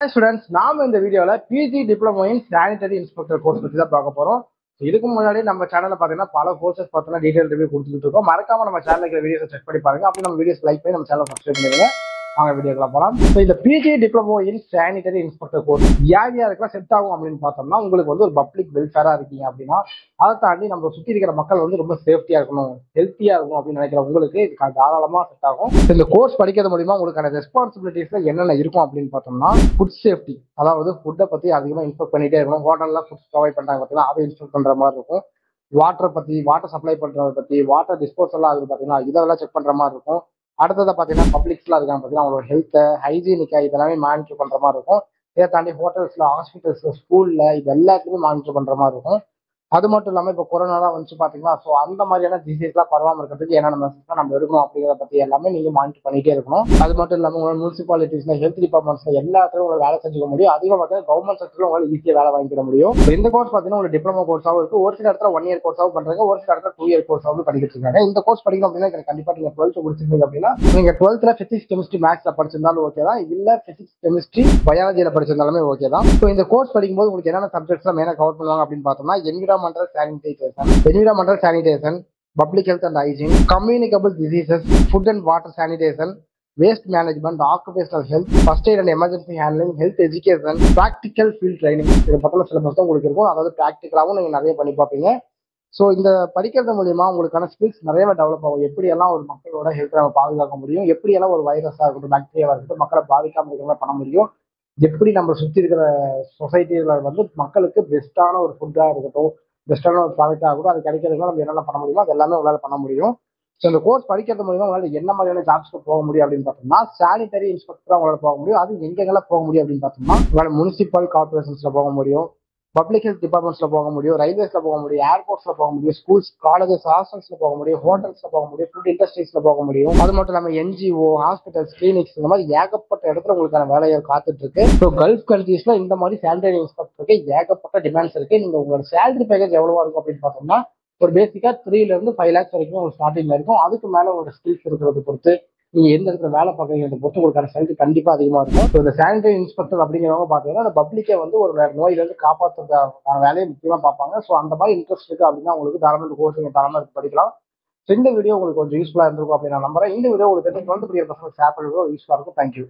Students நாம இந்த வீடியோல PG diploma in sanitary inspector course பத்தி தான் பார்க்க போறோம். இதுக்கு முன்னாடி நம்ம சேனல்ல பாத்தீங்கன்னா பல கோர்சஸ் பார்த்தோம்னா டீடைல் ரிவ்யூ கொடுத்துட்டு இருக்கோம். மறக்காம நம்ம சேனல்ல இருக்கிற வீடியோஸ் செக் பண்ணி பாருங்க. அப்படி நம்ம வீடியோஸ் லைக் பண்ணி நம்ம சேனல் சப்ஸ்கிரைப் பண்ணிடுங்க. வாங்க வீடியோக்குள்ள போலாம். இந்த PG diploma in sanitary inspector course யார் யாருக்கெல்லாம் செட் ஆகும் அப்படின்னு பார்த்தோம்னா, உங்களுக்கு வந்து ஒரு பப்ளிக் வெல்ஃபேரா இருக்கீங்க அப்படின்னா, அதை தாண்டி நம்ம சுத்தி இருக்கிற மக்கள் வந்து ரொம்ப சேஃப்டியா இருக்கணும், ஹெல்த்தியா இருக்கணும் அப்படின்னு நினைக்கிற உங்களுக்கு இது தாராளமா செட் ஆகும். இந்த கோர்ஸ் படிக்கிறது மூலியமா உங்களுக்கான ரெஸ்பான்சிபிலிட்டிஸ்ல என்னென்ன இருக்கும் அப்படின்னு பார்த்தோம்னா, ஃபுட் சேஃப்டி, அதாவது ஃபுட்டை பத்தி அதிகமா இன்ஸ்பெக்ட் பண்ணிட்டே இருக்கணும். ஹோட்டல்ல ஃபுட் ப்ரொவைட் பண்றாங்க பார்த்தீங்கன்னா, அதை இன்ஸ்பெக்ட் பண்ற மாதிரி இருக்கும். வாட்டரை பத்தி, வாட்டர் சப்ளை பண்றதை பத்தி, வாட்டர் டிஸ்போசல் ஆகுது பார்த்தீங்கன்னா இதெல்லாம் செக் பண்ற மாதிரி இருக்கும். அடுத்ததை பார்த்தீங்கன்னா பப்ளிக்ஸ்லாம் இருக்காங்க பார்த்தீங்கன்னா அவங்களோட ஹெல்த்தை, ஹைஜீனிக்கா இதெல்லாமே மானிட்டர் பண்ற மாதிரி இருக்கும். இதை தாண்டி ஹோட்டல்ஸ்ல, ஹாஸ்பிட்டல்ஸ்ல, ஸ்கூல்ல இது எல்லாத்துக்குமே மானிட்டர் பண்ற மாதிரி இருக்கும். அது மட்டும் இல்லாமல் இப்போ கொரோனாலாம் வந்துச்சு பார்த்தீங்களா, ஸோ அந்த மாதிரியான டிசீஸ்லாம் பரவாமல் இருக்கிறதுக்கு என்னென்ன மெசேஜ் நம்ம எடுக்கணும் அப்படிங்கிறத பற்றி எல்லாமே நீங்கள் மானிட்டர் பண்ணிட்டே இருக்கணும். அது மட்டும் இல்லாமல் உங்களோட முனிசிபாலிட்டிஸ்ல, ஹெல்த் டிபார்ட்மெண்ட்ஸ்ல எல்லாத்துக்கும் உங்களை வேலை செஞ்சுக்க முடியும். அதிகமாக பார்த்தீங்கன்னா கவர்மெண்ட் செக்டர்ல உங்களால் ஈஸியாக வேலை வாங்கிக்க முடியும். இந்த கோர்ஸ் பார்த்தீங்கன்னா உங்களுக்கு டிப்ளமோ கோர்ஸாகவும் இருக்குது. ஒரு சில இடத்துல 1 இயர் கோர்ஸாகவும் பண்ணுறாங்க, ஒரு சில இடத்துல 2 இயர் கோர்ஸாகவும் படிக்கிட்டு இருக்காங்க. இந்த கோர்ஸ் படிக்கணும் அப்படின்னா கண்டிப்பாக நீங்கள் 12th முடிச்சிருந்தீங்க அப்படின்னா, நீங்கள் 12th பிசிக்ஸ், கெமிஸ்ட்ரி, மேத்ஸ்ல படிச்சிருந்தாலும் ஓகே தான். இல்லை பிசிக்ஸ், கெமிஸ்ட்ரி, பயாலஜியில் படிச்சிருந்தாலுமே ஓகே தான். ஸோ இந்த கோர்ஸ் படிக்கும்போது உங்களுக்கு என்னென்ன சப்ஜெக்ட்ஸ்லாம் மெயினாக கவர் பண்ணுவாங்க அப்படின்னு பார்த்தோம்னா, environmental sanitation, public health and hygiene, communicable diseases, food and water sanitation, waste management, occupational health, first aid and emergency handling, health education, practical field training. இதை பத்தின சிலபஸ் தான் உங்களுக்கு இருக்கும். அதாவது ப்ராக்டிக்கலாகவும் நீங்கள் நிறைய பண்ணி பார்ப்பீங்க. ஸோ இந்த படிக்கிறது மூலியமா உங்களுக்கான ஸ்கில்ஸ் நிறையவே டெவலப் ஆகும். எப்படியெல்லாம் ஒரு மக்களோட ஹெல்த்தை நம்ம பாதுகாக்க முடியும், எப்படியெல்லாம் ஒரு வைரஸாக இருக்கட்டும், பாக்டீரியாவாக இருக்கட்டும் மக்களை பாதிக்காமல் இருக்கிற பண்ண முடியும், எப்படி நம்ம சுற்றி இருக்கிற சொசைட்டியில வந்து மக்களுக்கு பெஸ்ட்டான ஒரு ஃபுட்டாக இருக்கட்டும், பெஸ்ட்டான ஒரு ப்ராடக்டாக இருக்கட்டும், அது கிடைக்கிறதுக்கு நம்ம என்னென்ன பண்ண முடியுமோ அது எல்லாமே உங்களால் பண்ண முடியும். ஸோ இந்த கோர்ஸ் படிக்கிறது மூலியமா உங்களால் என்ன மாதிரியான ஜாப்ஸ்க்கு போக முடியும் அப்படின்னு பார்த்தோம்னா, சானிட்டரி இன்ஸ்பெக்டராக உங்களால் போக முடியும். அது எங்கெங்கெல்லாம் போக முடியும் அப்படின்னு பார்த்தோம்னா, உங்களால் முனிசிபல் கார்பரேஷன்ஸ்ல போக முடியும், பப்ளிக் ஹெல்த் டிபார்ட்மெண்ட்ஸ்ல போக முடியும், ரயில்வேஸ்ல போக முடியும், ஏர்போர்ட்ஸ்ல போக முடியும், ஸ்கூல்ஸ், காலேஜஸ், ஹாஸ்டல்ஸ்ல போக முடியும், ஹோட்டல்ஸ்ல போக முடியும், ஃபுட் இண்டஸ்ட்ரீஸ்ல போக முடியும். அது மட்டும் இல்லாம என்ஜிஓ, ஹாஸ்பிட்டல்ஸ், கிளினிக்ஸ் இந்த மாதிரி ஏகப்பட்ட இடத்துல உங்களுக்கான வேலையை காத்துட்டு இருக்கு. ஸோ கல்ஃப் கண்ட்ரீஸ்ல இந்த மாதிரி சானிடரி இன்ஸ்பெக்டருக்கு ஏகப்பட்ட டிமாண்ட்ஸ் இருக்கு. நீங்க உங்களோட சேலரி பேக்கேஜ் எவ்வளவா இருக்கும் அப்படின்னு பார்த்தோம்னா, ஒரு பேசிக்கா 3 to 5 lakhs வரைக்கும் உங்களுக்கு ஸ்டார்டிங்ல இருக்கும். அதுக்கு மேல உங்களோட ஸ்கில்ஸ் இருக்கிறத பொறுத்து, நீங்க எந்த இடத்துல வேலை பார்க்கறீங்க பொறுத்து உங்களுக்கான சேலரி கண்டிப்பா அதிகமா இருக்கும். இந்த சானிடரி இன்ஸ்பெக்டர் அப்படிங்கிறவங்க பாத்தீங்கன்னா அந்த பப்ளிக்கை வந்து ஒரு நோயில இருந்து காப்பாற்றுறதுக்கான வேலையை முக்கியமா பார்ப்பாங்க. ஸோ அந்த மாதிரி இன்ட்ரெஸ்ட் இருக்கு அப்படின்னா உங்களுக்கு தாராளமாக கோர்ஸ் நீங்க தாராளமாக படிக்கலாம். இந்த வீடியோ உங்களுக்கு கொஞ்சம் யூஸ்ஃபுல்லா இருந்திருக்கும் அப்படின்னு நான் நம்புறேன். இந்த வீடியோ உங்களுக்கு 12th படிக்கிற பசங்க ஷேர் பண்ணுறது யூஸ்ஃபுல்லா இருக்கும். தேங்க்யூ.